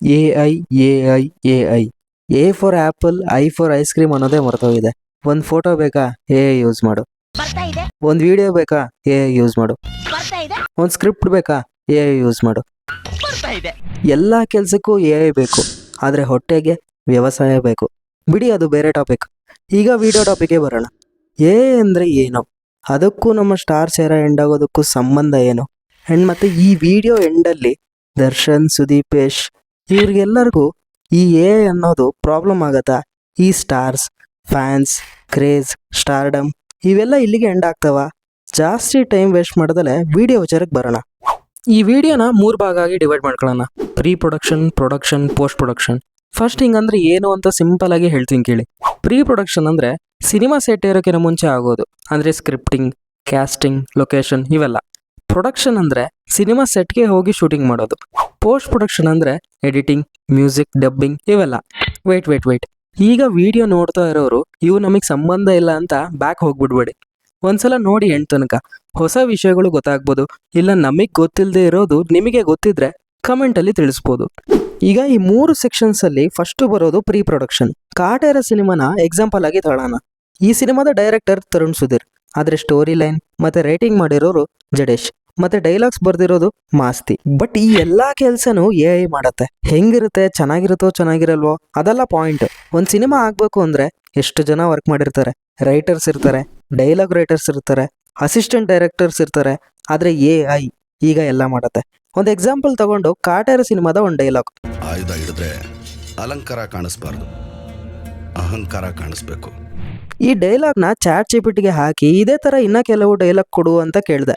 A I A I A I A for apple I for ice cream ಅನ್ನೋದೇ ಮರ್ತೋಗಿದೆ. ಒಂದು photo ಬೇಕಾ A I use ಮಾಡು. ಒಂದು ವಿಡಿಯೋ ಬೇಕಾ ಎ ಐ ಯೂಸ್ ಮಾಡು. ಒಂದು ಸ್ಕ್ರಿಪ್ಟ್ ಬೇಕಾ ಎ ಐ ಯೂಸ್ ಮಾಡು. ಎಲ್ಲ ಕೆಲಸಕ್ಕೂ ಎ ಐ ಬೇಕು, ಆದರೆ ಹೊಟ್ಟೆಗೆ ವ್ಯವಸಾಯ ಬೇಕು. ಬಿಡಿ, ಅದು ಬೇರೆ ಟಾಪಿಕ್. ಈಗ ವಿಡಿಯೋ ಟಾಪಿಕ್ಗೆ ಬರೋಣ. ಎ ಐ ಅಂದರೆ ಏನು, ಅದಕ್ಕೂ ನಮ್ಮ ಸ್ಟಾರ್ ಸೇರ ಎಂಡ್ ಆಗೋದಕ್ಕೂ ಸಂಬಂಧ ಏನು, ಆ್ಯಂಡ್ ಮತ್ತು ಈ ವಿಡಿಯೋ ಎಂಡಲ್ಲಿ ದರ್ಶನ್, ಸುದೀಪ್, ಯಶ್ ಇವ್ರಿಗೆಲ್ಲರಿಗೂ ಈ ಎ ಐ ಅನ್ನೋದು ಪ್ರಾಬ್ಲಮ್ ಆಗತ್ತಾ? ಈ ಸ್ಟಾರ್ಸ್, ಫ್ಯಾನ್ಸ್, ಕ್ರೇಜ್, ಸ್ಟಾರ್ಡಮ್ ಇವೆಲ್ಲ ಇಲ್ಲಿಗೆ ಎಂಡ್ ಆಗ್ತಾವ? ಜಾಸ್ತಿ ಟೈಮ್ ವೇಸ್ಟ್ ಮಾಡ್ದಲೆ ವಿಡಿಯೋ ವಿಚಾರಕ್ಕೆ ಬರೋಣ. ಈ ವಿಡಿಯೋನ 3 ಭಾಗ ಆಗಿ ಡಿವೈಡ್ ಮಾಡ್ಕೊಳ್ಳೋಣ. Pre production, production, post production. First ಹಿಂಗಂದ್ರೆ ಏನು ಅಂತ ಸಿಂಪಲ್ ಆಗಿ ಹೇಳ್ತೀನಿ ಕೇಳಿ. ಪ್ರೀ ಪ್ರೊಡಕ್ಷನ್ ಅಂದರೆ ಸಿನಿಮಾ ಸೆಟ್ ಇರೋಕ್ಕಿಂತ ಮುಂಚೆ ಆಗೋದು, ಅಂದರೆ ಸ್ಕ್ರಿಪ್ಟಿಂಗ್, ಕ್ಯಾಸ್ಟಿಂಗ್, ಲೊಕೇಶನ್ ಇವೆಲ್ಲ. ಪ್ರೊಡಕ್ಷನ್ ಅಂದರೆ ಸಿನಿಮಾ ಸೆಟ್ಗೆ ಹೋಗಿ ಶೂಟಿಂಗ್ ಮಾಡೋದು. ಪೋಸ್ಟ್ ಪ್ರೊಡಕ್ಷನ್ ಅಂದರೆ ಎಡಿಟಿಂಗ್, ಮ್ಯೂಸಿಕ್, ಡಬ್ಬಿಂಗ್ ಇವೆಲ್ಲ. ವೆಯ್ಟ್ ಈಗ ವಿಡಿಯೋ ನೋಡ್ತಾ ಇರೋರು ಇವು ನಮಗೆ ಸಂಬಂಧ ಇಲ್ಲ ಅಂತ ಬ್ಯಾಕ್ ಹೋಗ್ಬಿಡ್ಬೇಡಿ. ಒಂದ್ಸಲ ನೋಡಿ ಎಂಡ್ ತನಕ ಹೊಸ ವಿಷಯಗಳು ಗೊತ್ತಾಗ್ಬೋದು, ಇಲ್ಲ ನಮಗೆ ಗೊತ್ತಿಲ್ಲದೆ ಇರೋದು ನಿಮಗೆ ಗೊತ್ತಿದ್ರೆ ಕಮೆಂಟಲ್ಲಿ ತಿಳಿಸ್ಬೋದು. ಈಗ ಈ 3 ಸೆಕ್ಷನ್ಸಲ್ಲಿ ಫಸ್ಟು ಬರೋದು ಪ್ರೀ ಪ್ರೊಡಕ್ಷನ್. ಕಾಟೇರ ಸಿನಿಮಾನ ಎಕ್ಸಾಂಪಲ್ ಆಗಿ ತಗೊಳ್ಳೋಣ. ಈ ಸಿನಿಮಾದ ಡೈರೆಕ್ಟರ್ ತರುಣ್ ಸುಧೀರ್, ಆದರೆ ಸ್ಟೋರಿ ಲೈನ್ ಮತ್ತು ರೈಟಿಂಗ್ ಮಾಡಿರೋರು ಜಡೇಶ್, ಮತ್ತು ಡೈಲಾಗ್ಸ್ ಬರ್ದಿರೋದು ಮಾಸ್ತಿ. ಬಟ್ ಈ ಎಲ್ಲ ಕೆಲಸನೂ ಎ ಐ ಮಾಡತ್ತೆ. ಹೆಂಗಿರುತ್ತೆ, ಚೆನ್ನಾಗಿರಲ್ವೋ ಅದೆಲ್ಲ ಪಾಯಿಂಟ್. ಒಂದು ಸಿನಿಮಾ ಆಗಬೇಕು ಅಂದರೆ ಎಷ್ಟು ಜನ ವರ್ಕ್ ಮಾಡಿರ್ತಾರೆ. ರೈಟರ್ಸ್ ಇರ್ತಾರೆ, ಡೈಲಾಗ್ ರೈಟರ್ಸ್ ಇರ್ತಾರೆ, ಅಸಿಸ್ಟೆಂಟ್ ಡೈರೆಕ್ಟರ್ಸ್ ಇರ್ತಾರೆ. ಆದರೆ ಎ ಐ ಈಗ ಎಲ್ಲ ಮಾಡತ್ತೆ. ಒಂದು ಎಕ್ಸಾಂಪಲ್ ತಗೊಂಡು ಕಾಟೇರ ಸಿನಿಮಾದ ಒಂದು ಡೈಲಾಗ್. ಆಯುಧ ಹಿಡಿದ್ರೆ ಅಲಂಕಾರ ಕಾಣಿಸ್ಬಾರ್ದು, ಅಹಂಕಾರ ಕಾಣಿಸ್ಬೇಕು. ಈ ಡೈಲಾಗ್ನ ಚಾಟ್ ಜಿಪಿಟಿಗೆ ಹಾಕಿ ಇದೇ ಥರ ಇನ್ನೂ ಕೆಲವು ಡೈಲಾಗ್ ಕೊಡು ಅಂತ ಕೇಳಿದೆ.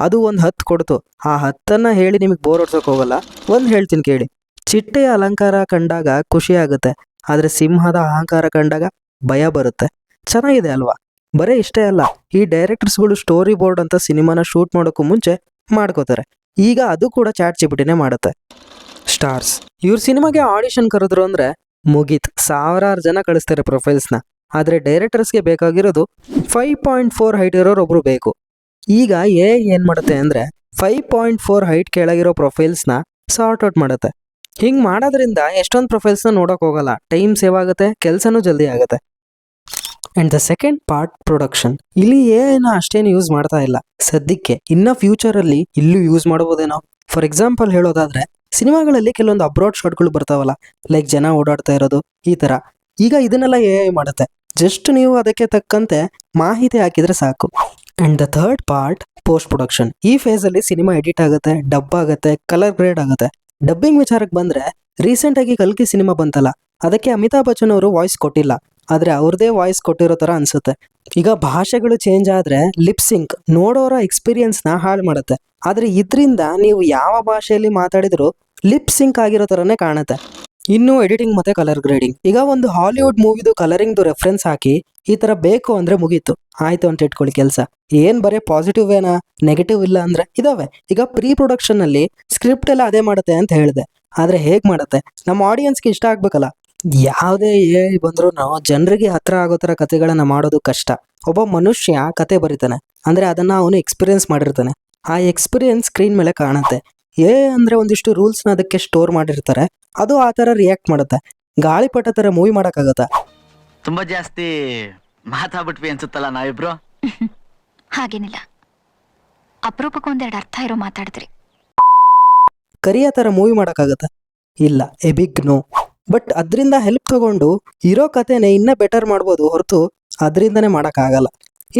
ಅದು ಒಂದು 10 ಕೊಡ್ತು. ಆ 10 ಹೇಳಿ ನಿಮಗೆ ಬೋರ್ ಹೊಡ್ಸೋಕೆ ಹೋಗಲ್ಲ. ಒಂದು ಹೇಳ್ತೀನಿ ಕೇಳಿ. ಚಿಟ್ಟೆಯ ಅಲಂಕಾರ ಕಂಡಾಗ ಖುಷಿ ಆಗುತ್ತೆ, ಆದರೆ ಸಿಂಹದ ಅಹಂಕಾರ ಕಂಡಾಗ ಭಯ ಬರುತ್ತೆ. ಚೆನ್ನಾಗಿದೆ ಅಲ್ವಾ? ಬರೀ ಇಷ್ಟೇ ಅಲ್ಲ, ಈ ಡೈರೆಕ್ಟರ್ಸ್ಗಳು ಸ್ಟೋರಿ ಬೋರ್ಡ್ ಅಂತ ಸಿನಿಮಾನ ಶೂಟ್ ಮಾಡೋಕ್ಕೂ ಮುಂಚೆ ಮಾಡ್ಕೋತಾರೆ. ಈಗ ಅದು ಕೂಡ ಚಾಟ್ ಜಿಪಿಟಿನೇ ಮಾಡುತ್ತೆ. ಸ್ಟಾರ್ಸ್ ಇವ್ರ ಸಿನಿಮಾಗೆ ಆಡಿಷನ್ ಕರೆದ್ರು ಅಂದರೆ ಮುಗೀತು, ಸಾವಿರಾರು ಜನ ಕಳಿಸ್ತಾರೆ ಪ್ರೊಫೈಲ್ಸ್ನ. ಆದರೆ ಡೈರೆಕ್ಟರ್ಸ್ಗೆ ಬೇಕಾಗಿರೋದು 5.4 ಹೈಟ್ ಇರೋರು ಒಬ್ರು ಬೇಕು. ಈಗ ಎ ಏನು ಮಾಡುತ್ತೆ ಅಂದರೆ 5.4 ಹೈಟ್ ಕೆಳಗಿರೋ ಪ್ರೊಫೈಲ್ಸ್ನ ಸಾರ್ಟ್ ಔಟ್ ಮಾಡುತ್ತೆ. ಹಿಂಗೆ ಮಾಡೋದ್ರಿಂದ ಎಷ್ಟೊಂದು ಪ್ರೊಫೈಲ್ಸ್ನ ನೋಡೋಕೆ ಹೋಗಲ್ಲ, ಟೈಮ್ ಸೇವ್ ಆಗುತ್ತೆ, ಕೆಲಸನೂ ಜಲ್ದಿ ಆಗುತ್ತೆ. And the second part production. ಇಲ್ಲಿ ಏನ ಅಷ್ಟೇನು ಯೂಸ್ ಮಾಡ್ತಾ ಇಲ್ಲ ಸದ್ಯಕ್ಕೆ. ಇನ್ನು ಫ್ಯೂಚರಲ್ಲಿ ಇಲ್ಲೂ ಯೂಸ್ ಮಾಡ್ಬೋದೇನೋ. ಫಾರ್ ಎಕ್ಸಾಂಪಲ್ ಹೇಳೋದಾದ್ರೆ, ಸಿನಿಮಾಗಳಲ್ಲಿ ಕೆಲವೊಂದು ಅಬ್ರಾಡ್ ಶಾಟ್ಗಳು ಬರ್ತಾವಲ್ಲ, ಲೈಕ್ ಜನ ಓಡಾಡ್ತಾ ಇರೋದು ಈ ಥರ. ಈಗ ಇದನ್ನೆಲ್ಲ ಎ ಐ ಮಾಡುತ್ತೆ. ಜಸ್ಟ್ ನೀವು ಅದಕ್ಕೆ ತಕ್ಕಂತೆ ಮಾಹಿತಿ ಹಾಕಿದರೆ ಸಾಕು. And the third part post production. ಈ ಫೇಸಲ್ಲಿ ಸಿನಿಮಾ ಎಡಿಟ್ ಆಗುತ್ತೆ, ಡಬ್ ಆಗುತ್ತೆ, ಕಲರ್ ಗ್ರೇಡ್ ಆಗುತ್ತೆ. ಡಬ್ಬಿಂಗ್ ವಿಚಾರಕ್ಕೆ ಬಂದರೆ ರೀಸೆಂಟಾಗಿ ಕಲ್ಕಿ ಸಿನಿಮಾ ಬಂತಲ್ಲ, ಅದಕ್ಕೆ ಅಮಿತಾಬ್ ಬಚ್ಚನ್ ಅವರು ವಾಯ್ಸ್ ಕೊಟ್ಟಿಲ್ಲ, ಆದರೆ ಅವ್ರದೇ ವಾಯ್ಸ್ ಕೊಟ್ಟಿರೋ ಥರ ಅನಿಸುತ್ತೆ. ಈಗ ಭಾಷೆಗಳು ಚೇಂಜ್ ಆದರೆ ಲಿಪ್ಸಿಂಕ್ ನೋಡೋರ ಎಕ್ಸ್ಪೀರಿಯನ್ಸ್ನ ಹಾಳು ಮಾಡುತ್ತೆ. ಆದರೆ ಇದರಿಂದ ನೀವು ಯಾವ ಭಾಷೆಯಲ್ಲಿ ಮಾತಾಡಿದರೂ ಲಿಪ್ಸಿಂಕ್ ಆಗಿರೋ ಥರನೇ ಕಾಣುತ್ತೆ. ಇನ್ನು ಎಡಿಟಿಂಗ್ ಮತ್ತು ಕಲರ್ ಗ್ರೇಡಿಂಗ್. ಈಗ ಒಂದು ಹಾಲಿವುಡ್ ಮೂವಿದು ಕಲರಿಂಗ್ದು ರೆಫರೆನ್ಸ್ ಹಾಕಿ ಈ ಥರ ಬೇಕು ಅಂದರೆ ಮುಗೀತು, ಆಯಿತು ಅಂತ ಇಟ್ಕೊಳ್ಳಿ ಕೆಲಸ. ಏನು ಬರೀ ಪಾಸಿಟಿವ್ ಏನಾ, ನೆಗೆಟಿವ್ ಇಲ್ಲ ಅಂದರೆ ಇದಾವೆ. ಈಗ ಪ್ರೀ ಪ್ರೊಡಕ್ಷನಲ್ಲಿ ಸ್ಕ್ರಿಪ್ಟ್ ಎಲ್ಲ ಅದೇ ಮಾಡುತ್ತೆ ಅಂತ ಹೇಳಿದೆ, ಆದರೆ ಹೇಗೆ ಮಾಡುತ್ತೆ? ನಮ್ಮ ಆಡಿಯನ್ಸ್ಗೆ ಇಷ್ಟ ಆಗಬೇಕಲ್ಲ. ಯಾವುದೇ ಎ ಐ ಬಂದರೂ ನಾವು ಜನರಿಗೆ ಹತ್ರ ಆಗೋ ಥರ ಕತೆಗಳನ್ನು ಮಾಡೋದು ಕಷ್ಟ. ಒಬ್ಬ ಮನುಷ್ಯ ಕತೆ ಬರೀತಾನೆ ಅಂದರೆ ಅದನ್ನು ಅವನು ಎಕ್ಸ್ಪೀರಿಯನ್ಸ್ ಮಾಡಿರ್ತಾನೆ. ಆ ಎಕ್ಸ್ಪೀರಿಯನ್ಸ್ ಸ್ಕ್ರೀನ್ ಮೇಲೆ ಕಾಣುತ್ತೆ. ಎ ಐ ಅಂದರೆ ಒಂದಿಷ್ಟು ರೂಲ್ಸ್ನ ಅದಕ್ಕೆ ಸ್ಟೋರ್ ಮಾಡಿರ್ತಾರೆ, ಅದು ಆ ಥರ ರಿಯಾಕ್ಟ್ ಮಾಡುತ್ತೆ. ಗಾಳಿಪಟ ಥರ ಮೂವಿ ಮಾಡೋಕ್ಕಾಗತ್ತಾ? ತುಂಬಾ ಜಾಸ್ತಿ ಮಾತಾಡ್ಬಿಟ್ವಿ ಅನ್ಸುತ್ತಲ್ಲ ನಾವಿಬ್ರು. ಹಾಗೇನಿಲ್ಲ, ಅಪರೂಪಕ್ಕೆ ಒಂದೆರಡು ಅರ್ಥ ಇರೋ ಮಾತಾಡಿದ್ರಿ. ಕರಿಯ ಥರ ಮೂವಿ ಮಾಡೋಕ್ಕಾಗತ್ತಾ? ಇಲ್ಲ, ಎ ಬಿಗ್ ನೋ. ಬಟ್ ಅದರಿಂದ ಹೆಲ್ಪ್ ತಗೊಂಡು ಇರೋ ಕತೆನೇ ಇನ್ನೂ ಬೆಟರ್ ಮಾಡ್ಬೋದು ಹೊರತು ಅದರಿಂದನೇ ಮಾಡೋಕ್ಕಾಗಲ್ಲ.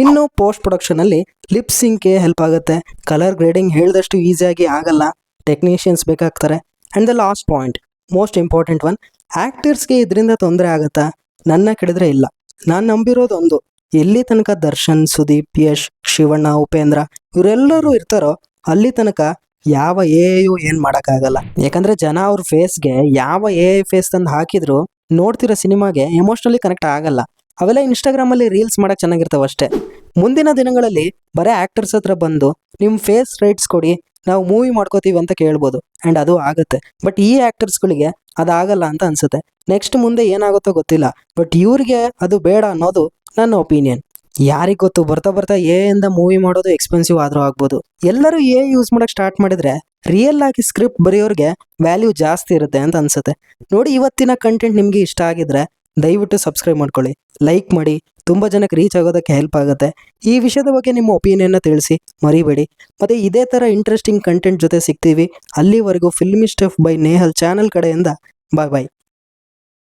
ಇನ್ನು ಪೋಸ್ಟ್ ಪ್ರೊಡಕ್ಷನಲ್ಲಿ ಲಿಪ್ ಸಿಂಕ್ಗೆ ಹೆಲ್ಪ್ ಆಗುತ್ತೆ. ಕಲರ್ ಗ್ರೇಡಿಂಗ್ ಹೇಳಿದಷ್ಟು ಈಸಿಯಾಗಿ ಆಗಲ್ಲ, ಟೆಕ್ನಿಷಿಯನ್ಸ್ ಬೇಕಾಗ್ತಾರೆ. And the last point, most important one, ಆ್ಯಕ್ಟರ್ಸ್ಗೆ ಇದರಿಂದ ತೊಂದರೆ ಆಗುತ್ತಾ? ನನ್ನ ಕೇಳಿದ್ರೆ ಇಲ್ಲ. ನಾನು ನಂಬಿರೋದು ಒಂದು, ಎಲ್ಲಿ ತನಕ ದರ್ಶನ್, ಸುದೀಪ್, ಯಶ್, ಶಿವಣ್ಣ, ಉಪೇಂದ್ರ ಇವರೆಲ್ಲರೂ ಇರ್ತಾರೋ ಅಲ್ಲಿ ತನಕ ಯಾವ ಎ ಐಯು ಏನು ಮಾಡೋಕ್ಕಾಗಲ್ಲ. ಯಾಕಂದರೆ ಜನ ಅವ್ರ ಫೇಸ್ಗೆ ಯಾವ ಎ ಐ ಫೇಸ್ ತಂದು ಹಾಕಿದ್ರು ನೋಡ್ತಿರೋ ಸಿನಿಮಾಗೆ ಎಮೋಷ್ನಲಿ ಕನೆಕ್ಟ್ ಆಗಲ್ಲ. ಅವೆಲ್ಲ ಇನ್ಸ್ಟಾಗ್ರಾಮಲ್ಲಿ ರೀಲ್ಸ್ ಮಾಡೋಕ್ಕೆ ಚೆನ್ನಾಗಿರ್ತಾವೆ ಅಷ್ಟೇ. ಮುಂದಿನ ದಿನಗಳಲ್ಲಿ ಬರೀ ಆ್ಯಕ್ಟರ್ಸ್ ಹತ್ರ ಬಂದು ನಿಮ್ಮ ಫೇಸ್ ರೈಟ್ಸ್ ಕೊಡಿ, ನಾವು ಮೂವಿ ಮಾಡ್ಕೋತೀವಿ ಅಂತ ಕೇಳ್ಬೋದು, ಆ್ಯಂಡ್ ಅದು ಆಗುತ್ತೆ. ಬಟ್ ಈ ಆ್ಯಕ್ಟರ್ಸ್ಗಳಿಗೆ ಅದಾಗಲ್ಲ ಅಂತ ಅನಿಸುತ್ತೆ. ನೆಕ್ಸ್ಟ್ ಮುಂದೆ ಏನಾಗುತ್ತೋ ಗೊತ್ತಿಲ್ಲ, ಬಟ್ ಇವ್ರಿಗೆ ಅದು ಬೇಡ ಅನ್ನೋದು ನನ್ನ ಒಪಿನಿಯನ್. ಯಾರಿಗ್ ಗೊತ್ತು, ಬರ್ತಾ ಬರ್ತಾ ಎ ಇಂದ ಮೂವಿ ಮಾಡೋದು ಎಕ್ಸ್ಪೆನ್ಸಿವ್ ಆದ್ರೂ ಆಗ್ಬೋದು. ಎಲ್ಲರೂ ಎ ಯೂಸ್ ಮಾಡಕ್ ಸ್ಟಾರ್ಟ್ ಮಾಡಿದ್ರೆ ರಿಯಲ್ ಆಗಿ ಸ್ಕ್ರಿಪ್ಟ್ ಬರೆಯೋರಿಗೆ ವ್ಯಾಲ್ಯೂ ಜಾಸ್ತಿ ಇರುತ್ತೆ ಅಂತ ಅನ್ಸುತ್ತೆ. ನೋಡಿ, ಇವತ್ತಿನ ಕಂಟೆಂಟ್ ನಿಮ್ಗೆ ಇಷ್ಟ ಆಗಿದ್ರೆ ದಯವಿಟ್ಟು ಸಬ್ಸ್ಕ್ರೈಬ್ ಮಾಡ್ಕೊಳ್ಳಿ, ಲೈಕ್ ಮಾಡಿ, ತುಂಬಾ ಜನಕ್ಕೆ ರೀಚ್ ಆಗೋದಕ್ಕೆ ಹೆಲ್ಪ್ ಆಗುತ್ತೆ. ಈ ವಿಷಯದ ಬಗ್ಗೆ ನಿಮ್ಮ ಒಪಿನಿಯನ್ನ ತಿಳಿಸಿ ಮರಿಬೇಡಿ. ಮತ್ತೆ ಇದೇ ತರ ಇಂಟ್ರೆಸ್ಟಿಂಗ್ ಕಂಟೆಂಟ್ ಜೊತೆ ಸಿಗ್ತೀವಿ. ಅಲ್ಲಿವರೆಗೂ filmy stuff by Nehal channel ಕಡೆಯಿಂದ ಬಾಯ್ ಬಾಯ್.